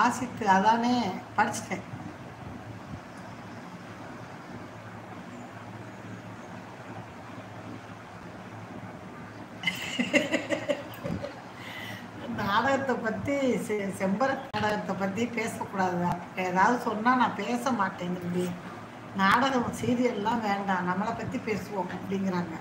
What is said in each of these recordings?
வாசித்து அதானே படிச்சிட்டேன். நாடகத்தை பற்றி செம்பருத்தி நாடகத்தை பற்றி பேசக்கூடாது. ஏதாவது சொன்னால் நான் பேச மாட்டேன் தம்பி. நாடகம் சீரியல்லாம் வேண்டாம், நம்மளை பற்றி பேசுவோம் அப்படிங்கிறாங்க.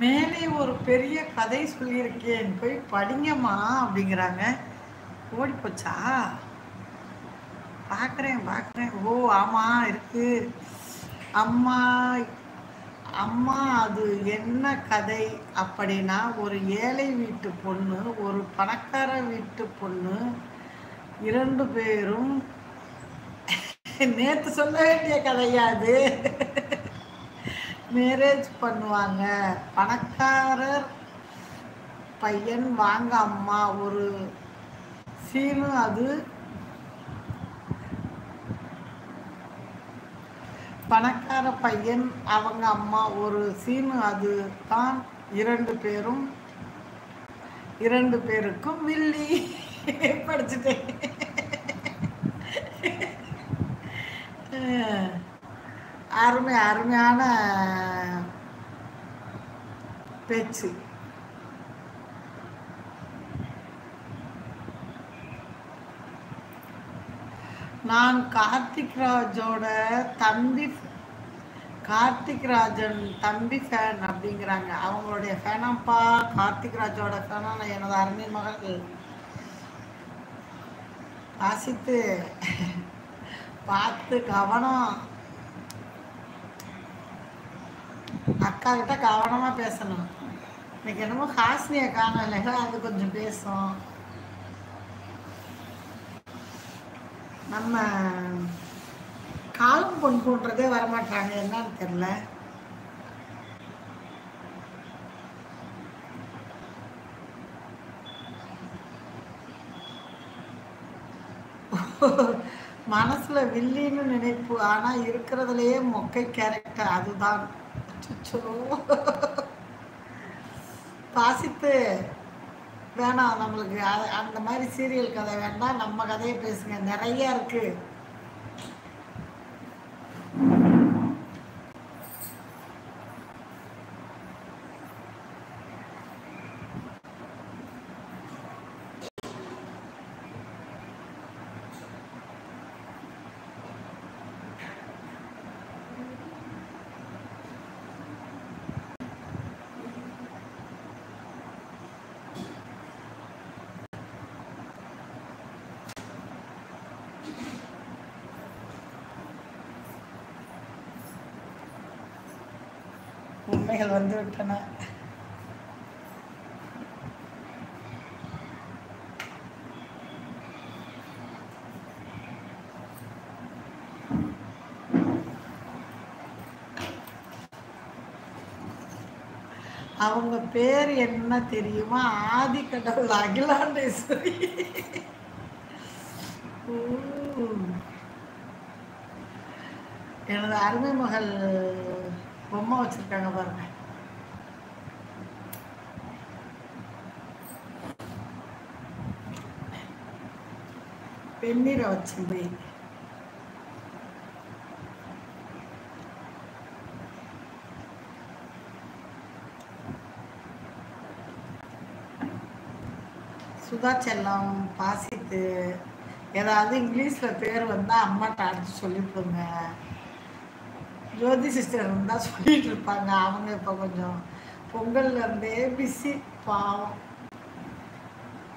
மேலே ஒரு பெரிய கதை சொல்லியிருக்கேன், போய் படிங்கம்மா அப்படிங்கிறாங்க. ஓடி போச்சா? பார்க்குறேன். ஓ ஆமாம் இருக்கு. அம்மா அம்மா அது என்ன கதை அப்படின்னா, ஒரு ஏழை வீட்டு பொண்ணு ஒரு பணக்கார வீட்டு பொண்ணு 2 பேரும் நேற்று சொல்ல வேண்டிய கதையா அது. மேரேஜ் பண்ணுவாங்க. பணக்காரர் பையன் வாங்க அம்மா ஒரு சீனு, அது பணக்கார பையன் அவங்க அம்மா ஒரு சீனு, அது தான் 2 பேருக்கும் வில்லி. படிச்சுட்டேன். அருமையான பேச்சு. நான் கார்த்திக் ராஜன் தம்பி ஃபேன் அப்படிங்கிறாங்க. அவங்களுடைய ஃபேனாப்பா, கார்த்திக் ராஜோட ஃபேனான எனது அருமை மகள் வாசித்து பார்த்து கவனம். அக்கா கிட்ட கவனமாக பேசணும். இன்னைக்கு என்னமோ ஹாஸ்னியை காணல, அது கொஞ்சம் பேசும். நம்ம காலம் கொண்டுன்றதே வரமாட்டாங்க, என்னன்னு தெரியல. மனசுல வில்லின்னு நினைப்பு, ஆனா இருக்கிறதுலயே மொக்கை கேரக்டர், அதுதான். வாசித்து வேணாம் நம்மளுக்கு அந்த மாதிரி சீரியல் கதை வேண்டாம், நம்ம கதையை பேசுங்க, நிறைய இருக்கு. உண்மைகள் வந்து விட்டன. அவங்க பேர் என்ன தெரியுமா? ஆதி கடவுள் அகிலாண்டேஸ்வரி. எனது அருமை மகள் பொம்மை வச்சிருக்காங்க பாருங்க. பெண்ணீரை வச்சு போய் சுதா செல்லம் பாசித்து ஏதாவது இங்கிலீஷில் பேர் வந்தால் அம்மாட்ட அடித்து சொல்லிவிடுங்க. ஜோதி சிஸ்டர் இருந்தால் சொல்லிட்டு இருப்பாங்க. அவங்க இப்போ கொஞ்சம் பொங்கல்லேருந்தே பிஸி பாவம்.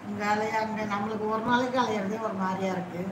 இங்கே அலையாங்க, நம்மளுக்கு ஒரு நாளைக்கு அலையிறதே ஒரு மாதிரியா இருக்குது.